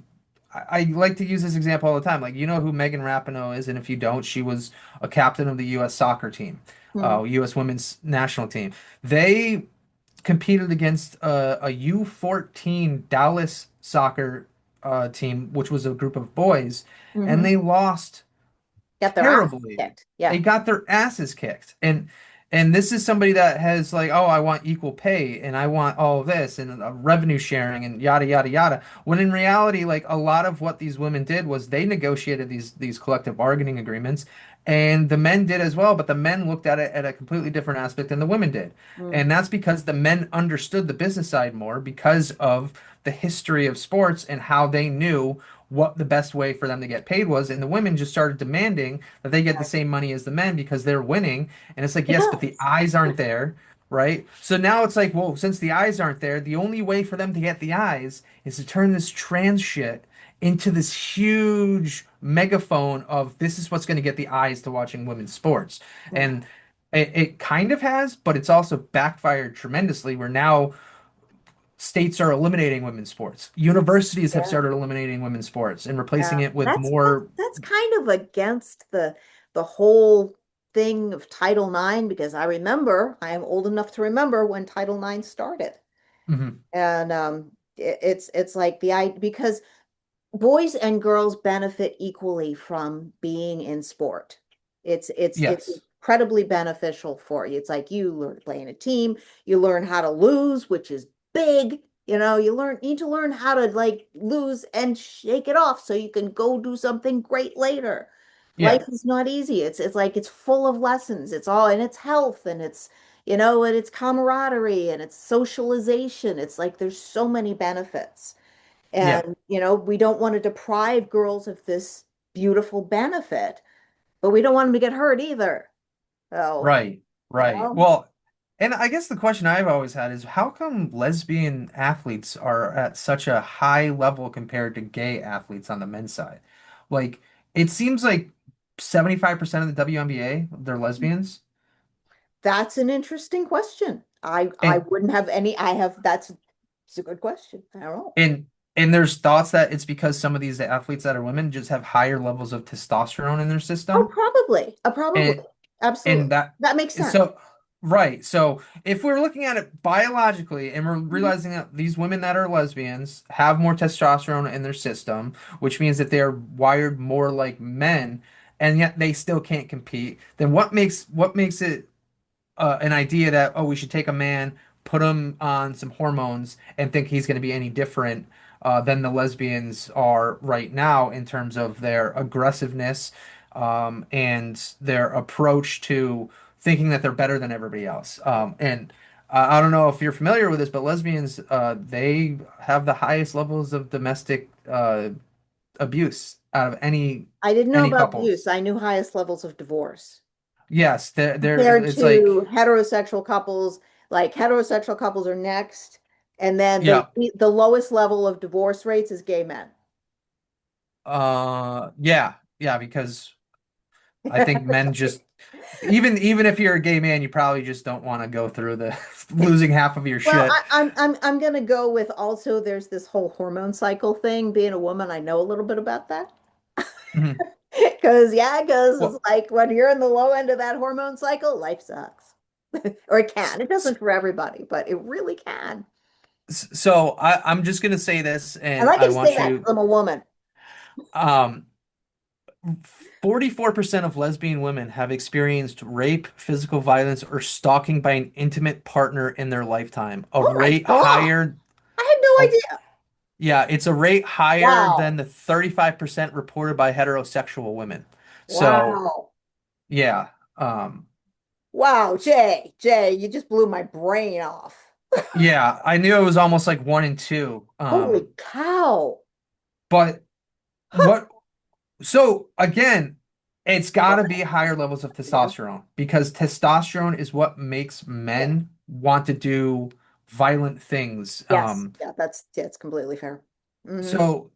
I like to use this example all the time. Like, you know who Megan Rapinoe is, and if you don't, she was a captain of the U.S. soccer team, Hmm. U.S. women's national team. They competed against a U14 Dallas soccer team, which was a group of boys, and Hmm. they lost Got their ass terribly. kicked. Yeah. They got their asses kicked. And this is somebody that has like, oh, I want equal pay and I want all of this and revenue sharing and yada yada yada. When in reality, like a lot of what these women did was they negotiated these collective bargaining agreements, and the men did as well, but the men looked at it at a completely different aspect than the women did. Mm. And that's because the men understood the business side more because of the history of sports and how they knew what the best way for them to get paid was. And the women just started demanding that they get the same money as the men because they're winning. And it's like, yes, but the Because eyes aren't there, right? So now it's like, well, since the eyes aren't there, the only way for them to get the eyes is to turn this trans shit into this huge megaphone of this is what's going to get the eyes to watching women's sports. And it kind of has, but it's also backfired tremendously where now states are eliminating women's sports. Universities have yeah, started eliminating women's sports and replacing yeah. it with That's more. that's kind of against the whole thing of Title IX because I am old enough to remember when Title IX started. Mhm. And it's like the I because boys and girls benefit equally from being in sport. It's Yes. incredibly beneficial for you. It's like you learn to play in a team, you learn how to lose, which is big. You need to learn how to like lose and shake it off so you can go do something great later. Yeah. Life is not easy. It's like it's full of lessons. It's all and it's health and and it's camaraderie and it's socialization. It's like there's so many benefits. Yeah. And, we don't want to deprive girls of this beautiful benefit, but we don't want them to get hurt either. So, Right. Right. Well, and I guess the question I've always had is how come lesbian athletes are at such a high level compared to gay athletes on the men's side? Like, it seems like 75% of the WNBA, they're lesbians. that's an interesting question. I And wouldn't have any, it's a good question. I don't know. and and there's thoughts that it's because some of these athletes that are women just have higher levels of testosterone in their Oh, system. probably. Probably. And Absolutely. and that That makes sense. so right. So if we're looking at it biologically and we're Mhm. realizing that these women that are lesbians have more testosterone in their system, which means that they're wired more like men, and yet they still can't compete, then what makes it an idea that, oh, we should take a man, put him on some hormones, and think he's going to be any different than the lesbians are right now in terms of their aggressiveness and their approach to thinking that they're better than everybody else. And I don't know if you're familiar with this, but lesbians, they have the highest levels of domestic abuse out of I didn't know any about couples. abuse. I knew highest levels of divorce. Yes, they're Compared it's like to heterosexual couples, like heterosexual couples are next, and then the yeah. the lowest level of divorce rates is gay men. Yeah, yeah, because I think men just even if you're a gay man, you probably just don't want to go through the losing half of your Well, shit. I'm gonna go with also there's this whole hormone cycle thing. Being a woman, I know a little bit about that. Mhm. Because it's Well, like when you're in the low end of that hormone cycle, life sucks. Or it s- can. It s- doesn't for everybody, but it really can. so I'm just gonna say this, And and I I can say want that you. 'cause I'm a woman. Um, 44% of lesbian women have experienced rape, physical violence, or stalking by an intimate partner in their lifetime. A Oh my rate God. higher. I had no Oh, idea. yeah, it's a rate higher Wow. than the 35% reported by heterosexual women. So. Wow. Yeah. Um, Wow, Jay, you just blew my brain off. yeah, I knew it was almost like one and two. Holy cow. But Huh. what, so again, it's got to What? be higher levels of Yeah. testosterone because testosterone is what makes Yeah. men want to do violent things. Yes. Yeah, that's completely fair. Hmm. So,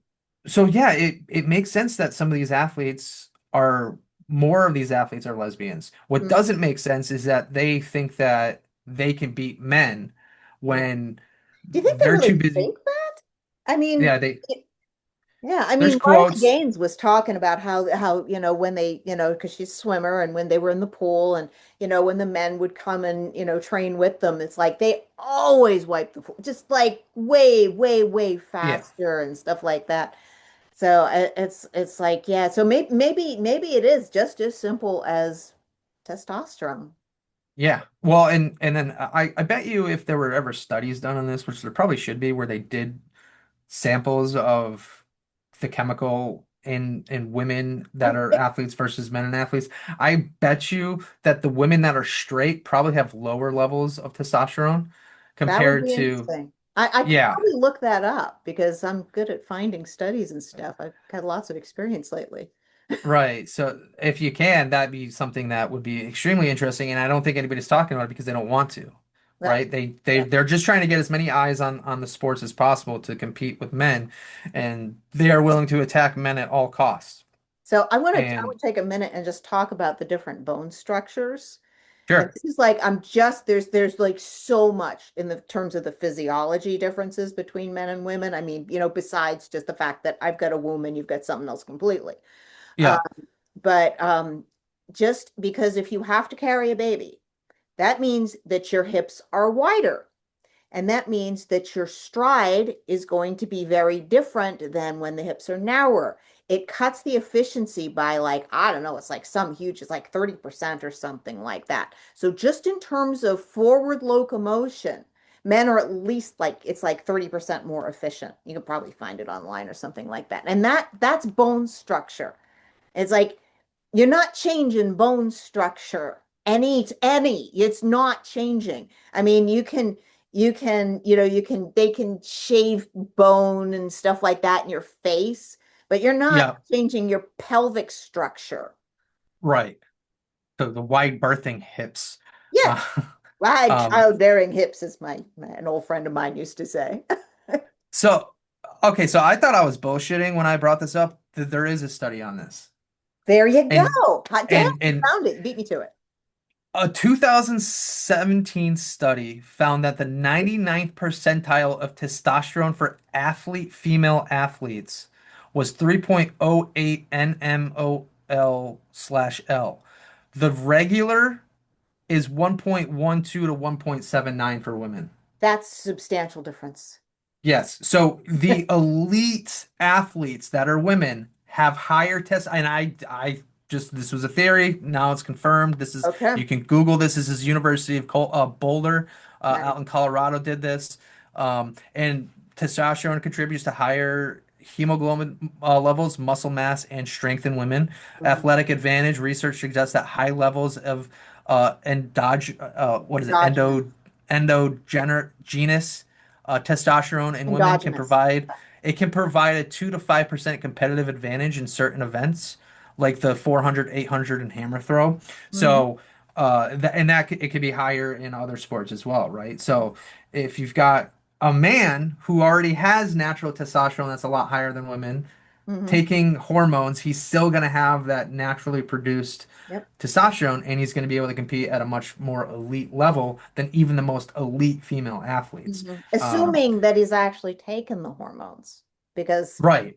so yeah, it makes sense that some of these athletes are more of these athletes are lesbians. What doesn't make sense is that they think that they can beat men when Do you think they they're too really busy. think that? I mean, Yeah, they yeah, I there's mean, Marcia quotes. Gaines was talking about how, when they, because she's a swimmer and when they were in the pool and, when the men would come and, train with them, it's like they always wipe the floor, just like way, way, way Yeah, faster and stuff like that. So it's like, yeah, so maybe it is just as simple as testosterone. yeah. Well, and then I bet you if there were ever studies done on this, which there probably should be, where they did samples of the chemical in women that are athletes versus men and athletes, I bet you that the women that are straight probably have lower levels of testosterone That would compared be to, interesting. I could yeah, probably look that up because I'm good at finding studies and stuff. I've had lots of experience lately. right. So if you can, that'd be something that would be extremely interesting, and I don't think anybody's talking about it because they don't want to. That, Right? They're just trying to get as many eyes on the sports as possible to compete with men, and they are willing to attack men at all costs. so I And would take a minute and just talk about the different bone structures. And sure, this is like there's like so much in the terms of the physiology differences between men and women. I mean, besides just the fact that I've got a womb and you've got something else completely. Uh, yeah, but just because if you have to carry a baby, that means that your hips are wider. And that means that your stride is going to be very different than when the hips are narrower. it cuts the efficiency by like, I don't know, it's like some huge, it's like 30% or something like that. So just in terms of forward locomotion, men are at least like it's like 30% more efficient. You can probably find it online or something like that. And that's bone structure. It's like you're not changing bone structure any. It's not changing. I mean, they can shave bone and stuff like that in your face, but you're not Yeah, changing your pelvic structure. right. So the wide birthing hips. Yeah. Uh, Wide um, childbearing hips, as an old friend of mine used to say. so okay, so I thought I was bullshitting when I brought this up. That there is a study on this, There you and go. Hot damn, you and found it. You beat me to it. a 2017 study found that the 99th percentile of testosterone for female athletes was 3.08 nmol/L. The regular is 1.12 to 1.79 for women. That's substantial difference. Yes. So the elite athletes that are women have higher test, and I just this was a theory. Now it's confirmed. This is Okay. you can Google this. This is University of Boulder, Nice. out in Colorado did this. And testosterone contributes to higher hemoglobin levels, muscle mass, and strength in women. Mhm. Athletic advantage. Research suggests that high levels of what is it? Endogenous. Endogenous testosterone in women Endogenous. can provide a 2 to 5% competitive advantage in certain events, like the 400, 800, and hammer throw. Mhm. So, it could be higher in other sports as well, right? So, if you've got a man who already has natural testosterone that's a lot higher than women, Mhm. taking hormones, he's still going to have that naturally produced Yep. testosterone, and he's going to be able to compete at a much more elite level than even the most elite female athletes. Mhm. Um, Assuming that he's actually taken the hormones, because right.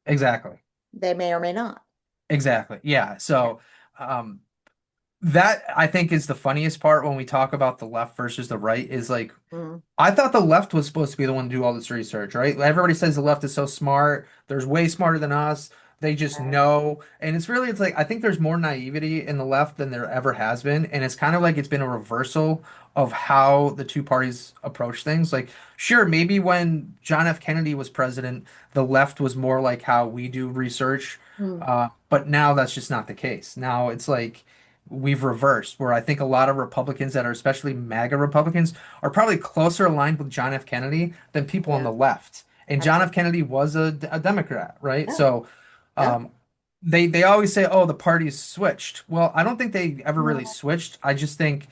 Exactly. they may or may not. Exactly. Yeah. Yeah. So, um, that I think is the funniest part when we talk about the left versus the right is like, Mhm. I thought the left was supposed to be the one to do all this research, right? Everybody says the left is so smart. There's way smarter than us. They just know. And it's like I think there's more naivety in the left than there ever has been. And it's kind of like it's been a reversal of how the two parties approach things. Like, sure, maybe when John F. Kennedy was president, the left was more like how we do research. Mhm. But now that's just not the case. Now it's like we've reversed, where I think a lot of Republicans that are especially MAGA Republicans are probably closer aligned with John F. Kennedy than people on Yeah. the left. And I John F. think. Kennedy was a Democrat, right? Yeah. So Yeah. um, they always say, "Oh, the parties switched." Well, I don't think they ever really No. switched. I just think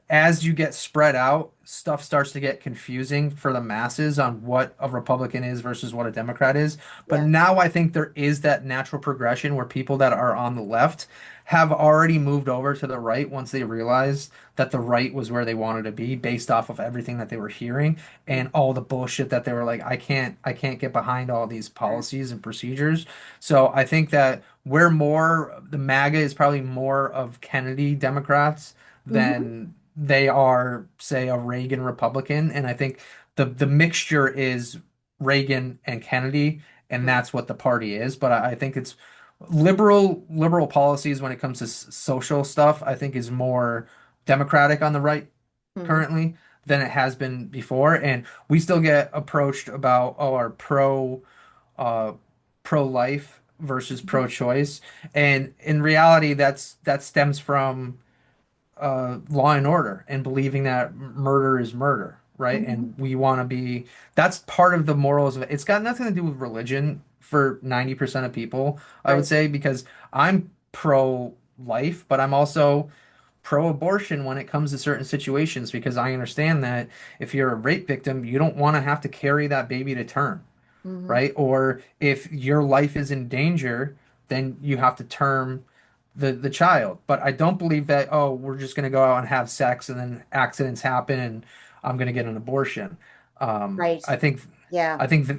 as you get spread out, stuff starts to get confusing for the masses on what a Republican is versus what a Democrat is. But Yeah. now I think there is that natural progression where people that are on the left have already moved over to the right once they realized that the right was where they wanted to be based off of everything that they were hearing and all the bullshit that they were like, I can't get behind all these policies and procedures. So I think that the MAGA is probably more of Kennedy Democrats Mhm. than they are, say, a Reagan Republican. And I think the mixture is Reagan and Kennedy, and Mhm. that's what the party is. But I think it's liberal policies when it comes to social stuff, I think is more Democratic on the right Mhm. currently than it has been before. And we still get approached about, oh, our uh pro-life versus Mhm. pro-choice. And in reality, that stems from Law and Order and believing that murder is murder, right? Mhm. And we want to be that's part of the morals of it. It's got nothing to do with religion for 90% of people, I would Right. say, because I'm pro-life, but I'm also pro-abortion when it comes to certain situations because I understand that if you're a rape victim, you don't want to have to carry that baby to term, Mhm. right? Or if your life is in danger, then you have to term the child. But I don't believe that, oh, we're just going to go out and have sex and then accidents happen and I'm going to get an abortion. Right. I think Yeah. I think that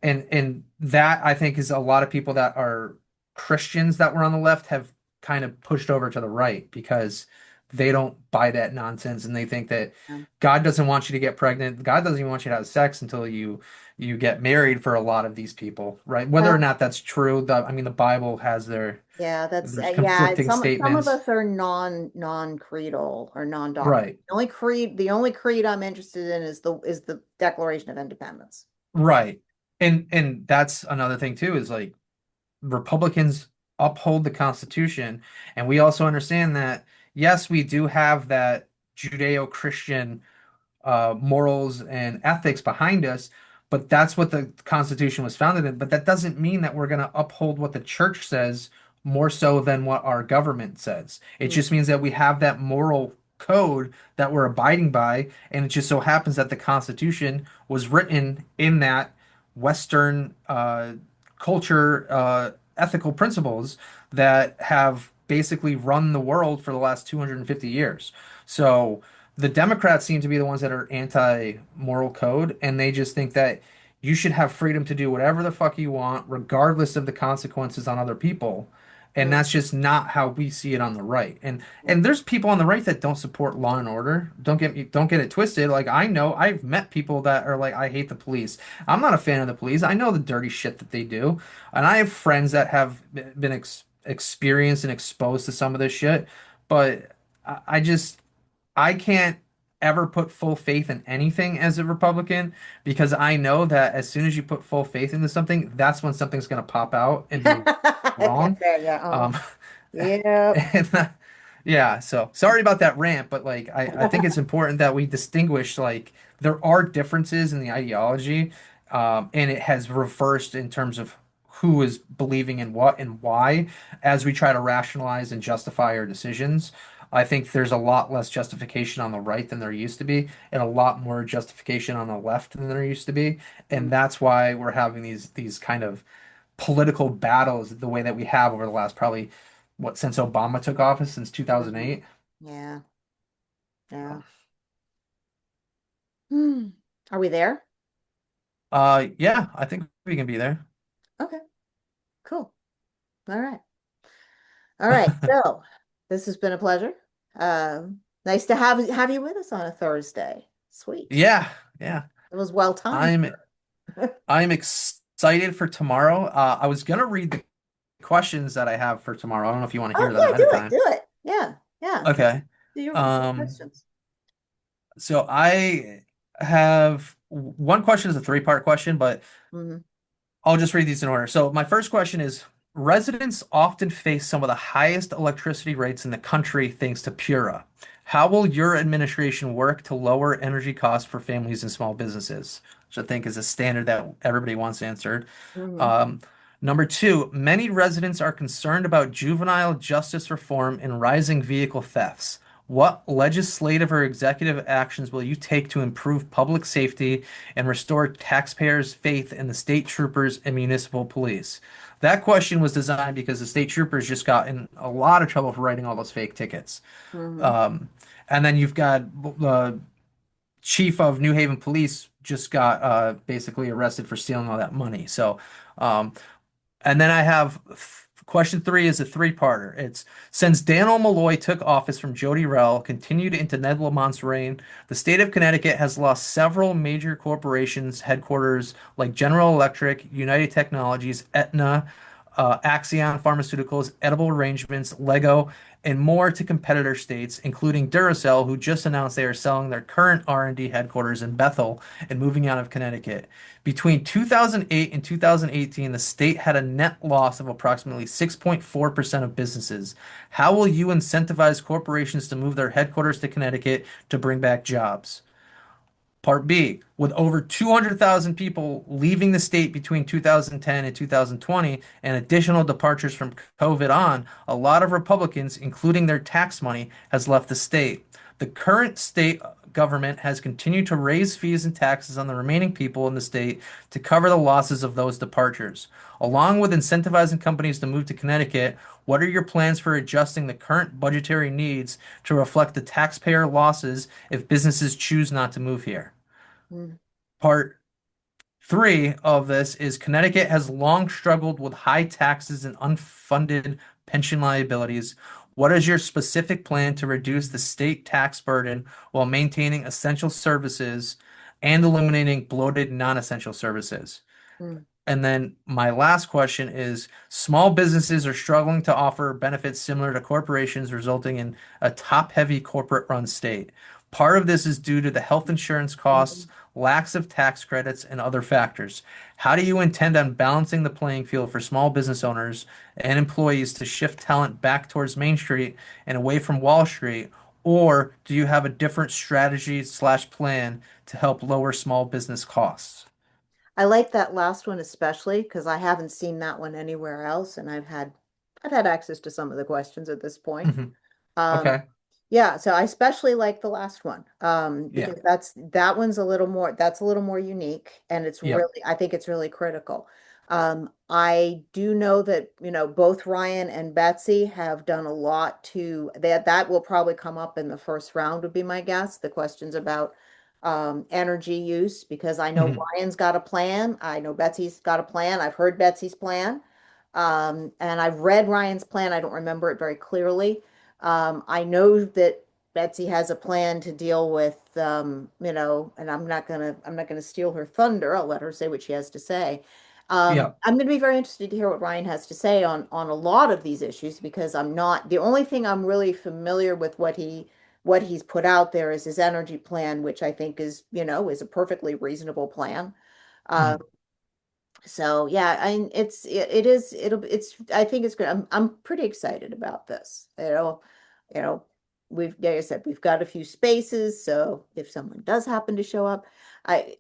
and that I think is a lot of people that are Christians that were on the left have kind of pushed over to the right because they don't buy that nonsense, and they think that Yeah. God doesn't want you to get pregnant. God doesn't even want you to have sex until you get married for a lot of these people, right? Whether or Well, not that's true, I mean, the Bible has yeah, that's there's yeah. conflicting Some of statements. us are non-creedal or non-doctrinal. Right. The only creed I'm interested in is the Declaration of Independence. Right. And that's another thing too, is like Republicans uphold the Constitution, and we also understand that yes, we do have that Judeo-Christian morals and ethics behind us, but that's what the Constitution was founded in. But that doesn't mean that we're going to uphold what the church says more so than what our government says. It Mm. just means that we have that moral code that we're abiding by, and it just so happens that the Constitution was written in that Western culture, ethical principles that have basically run the world for the last 250 years. So the Democrats seem to be the ones that are anti-moral code, and they just think that you should have freedom to do whatever the fuck you want, regardless of the consequences on other people. And Mm. that's just not how we see it on the right. And there's people on the right that don't support law and order. Don't get it twisted. Like I know I've met people that are like, I hate the police. I'm not a fan of the police. I know the dirty shit that they do. And I have friends that have been experienced and exposed to some of this shit. But I just I can't ever put full faith in anything as a Republican because I know that as soon as you put full faith into something, that's when something's going to pop out and be wrong. Fair, yeah. Um, Yep. and yeah, so sorry about that rant, but like I think it's important that we distinguish like there are differences in the ideology, and it has reversed in terms of who is believing in what and why as we try to rationalize and justify our decisions. I think there's a lot less justification on the right than there used to be, and a lot more justification on the left than there used to be. And that's why we're having these kind of political battles the way that we have over the last probably what since Obama took office since Mhm. 2008. Yeah. Yeah. Hmm. Are we there? Yeah, I think we can be there. Okay, cool. All right. All right. So this has been a pleasure. Nice to have you with us on a Thursday. Sweet. Yeah, yeah. It was well timed. I'm I'm excited for tomorrow. I was gonna read the questions that I have for tomorrow. I don't know if you want to Oh hear them yeah, ahead of time. do it. Yeah, yeah. Okay. Do your Um, questions. so I have one question is a three-part question, but Hmm. I'll just read these in order. So my first question is, residents often face some of the highest electricity rates in the country thanks to Pura. How will your administration work to lower energy costs for families and small businesses? Which I think is a standard that everybody wants answered. Hmm. Um, Number two, many residents are concerned about juvenile justice reform and rising vehicle thefts. What legislative or executive actions will you take to improve public safety and restore taxpayers' faith in the state troopers and municipal police? That question was designed because the state troopers just got in a lot of trouble for writing all those fake tickets. Hmm. Um, and then you've got the chief of New Haven Police just got basically arrested for stealing all that money. So, um, and then I have question three is a three-parter. It's since Daniel Malloy took office from Jody Rell, continued into Ned Lamont's reign, the state of Connecticut has lost several major corporations headquarters like General Electric, United Technologies, Aetna, Axion Pharmaceuticals, Edible Arrangements, Lego, and more to competitor states, including Duracell, who just announced they are selling their current R&D headquarters in Bethel and moving out of Connecticut. Between 2008 and 2018, the state had a net loss of approximately 6.4% of businesses. How will you incentivize corporations to move their headquarters to Connecticut to bring back jobs? Part B, with over 200,000 people leaving the state between 2010 and 2020 and additional departures from COVID on, a lot of Republicans, including their tax money, has left the state. The current state government has continued to raise fees and taxes on the remaining people in the state to cover the losses of those departures. Along with incentivizing companies to move to Connecticut, what are your plans for adjusting the current budgetary needs to reflect the taxpayer losses if businesses choose not to move here? Hmm. Part three of this is Connecticut has long struggled with high taxes and unfunded pension liabilities. What is your specific plan to reduce the state tax burden while maintaining essential services and eliminating bloated non-essential services? Mm. And then my last question is, small businesses are struggling to offer benefits similar to corporations, resulting in a top-heavy corporate-run state. Part of this is due to the health insurance costs, lacks of tax credits, and other factors. How do you intend on balancing the playing field for small business owners and employees to shift talent back towards Main Street and away from Wall Street? Or do you have a different strategy slash plan to help lower small business costs? I like that last one especially because I haven't seen that one anywhere else, and I've had access to some of the questions at this point. Mhm. Um, Okay. yeah, so I especially like the last one Yeah. because that's a little more unique, and it's Yep. really I think it's really critical. I do know that both Ryan and Betsy have done a lot to that will probably come up in the first round would be my guess. The questions about energy use because I know Mhm. Ryan's got a plan. I know Betsy's got a plan. I've heard Betsy's plan. And I've read Ryan's plan. I don't remember it very clearly. I know that Betsy has a plan to deal with, and I'm not gonna steal her thunder. I'll let her say what she has to say. Yep. I'm gonna be very interested to hear what Ryan has to say on a lot of these issues because I'm not the only thing I'm really familiar with what he's put out there is his energy plan, which I think is a perfectly reasonable plan. Um, Mhm. so yeah, it is I think it's good. I'm pretty excited about this. You know, like I said, we've got a few spaces, so if someone does happen to show up, I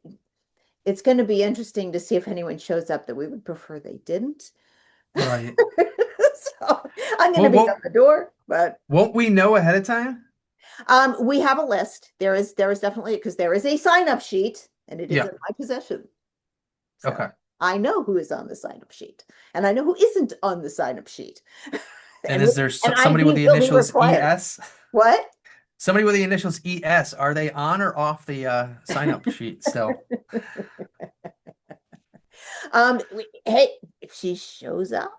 it's going to be interesting to see if anyone shows up that we would prefer they didn't. Right. So I'm going to Well, be at won't the door, but won't we know ahead of time? we have a list. There is definitely because there is a sign up sheet and it is Yeah. in my possession. So Okay. I know who is on the sign up sheet and I know who isn't on the sign up sheet. And And is there and somebody with ID the will be initials required. ES? What? Somebody with the initials ES, are they on or off the sign up sheet still? Hey, if she shows up,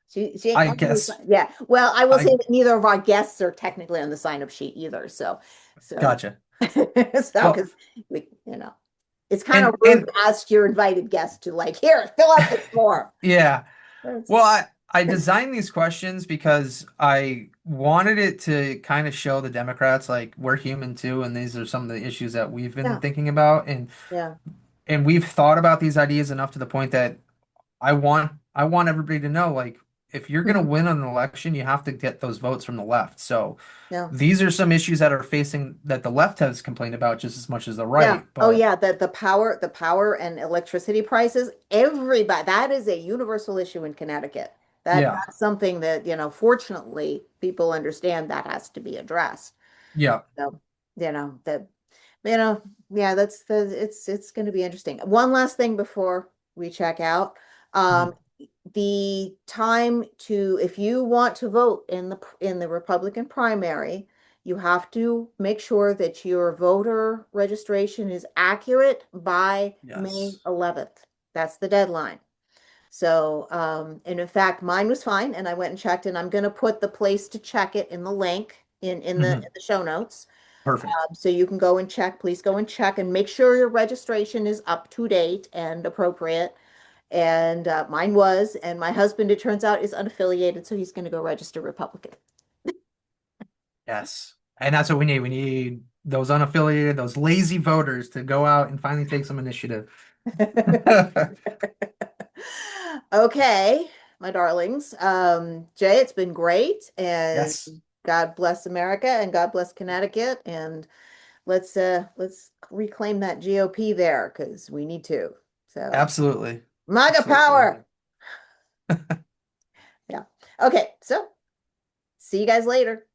she ain't I on the guess yeah. Well, I will say I that neither of our guests are technically on the sign up sheet either. So gotcha. so Well, because we it's kind of rude and to ask your invited guest to like, here, fill out this form. yeah. That's- Well, I designed these questions because I wanted it to kind of show the Democrats like we're human too, and these are some of the issues that we've been Yeah, thinking about, yeah, and we've thought about these ideas enough to the point that I want everybody to know like if you're gonna mhm, win an election, you have to get those votes from the left. So yeah, these are some issues that are facing that the left has complained about just as much as the yeah. right. Oh But yeah, the power and electricity prices, everybody that is a universal issue in Connecticut. yeah, That's something that, fortunately people understand that has to be addressed. yeah. So, that yeah, it's going to be interesting. One last thing before we check out. Um, Mhm. the time to if you want to vote in the Republican primary, you have to make sure that your voter registration is accurate by May Yes. 11th. That's the deadline. So, and in fact, mine was fine, and I went and checked, and I'm going to put the place to check it in the link Mhm. in the show notes. Perfect. So you can go and check, please go and check and make sure your registration is up to date and appropriate. And mine was, and my husband, it turns out, is unaffiliated, so he's going to go register Republican. Yes. And that's what we need. We need those unaffiliated, those lazy voters to go out and finally take some initiative. Okay, my darlings. Jay, it's been great, and Yes, God bless America and God bless Connecticut, and let's reclaim that GOP there because we need to. So, absolutely. MAGA Absolutely. power. Yeah. Okay, so see you guys later.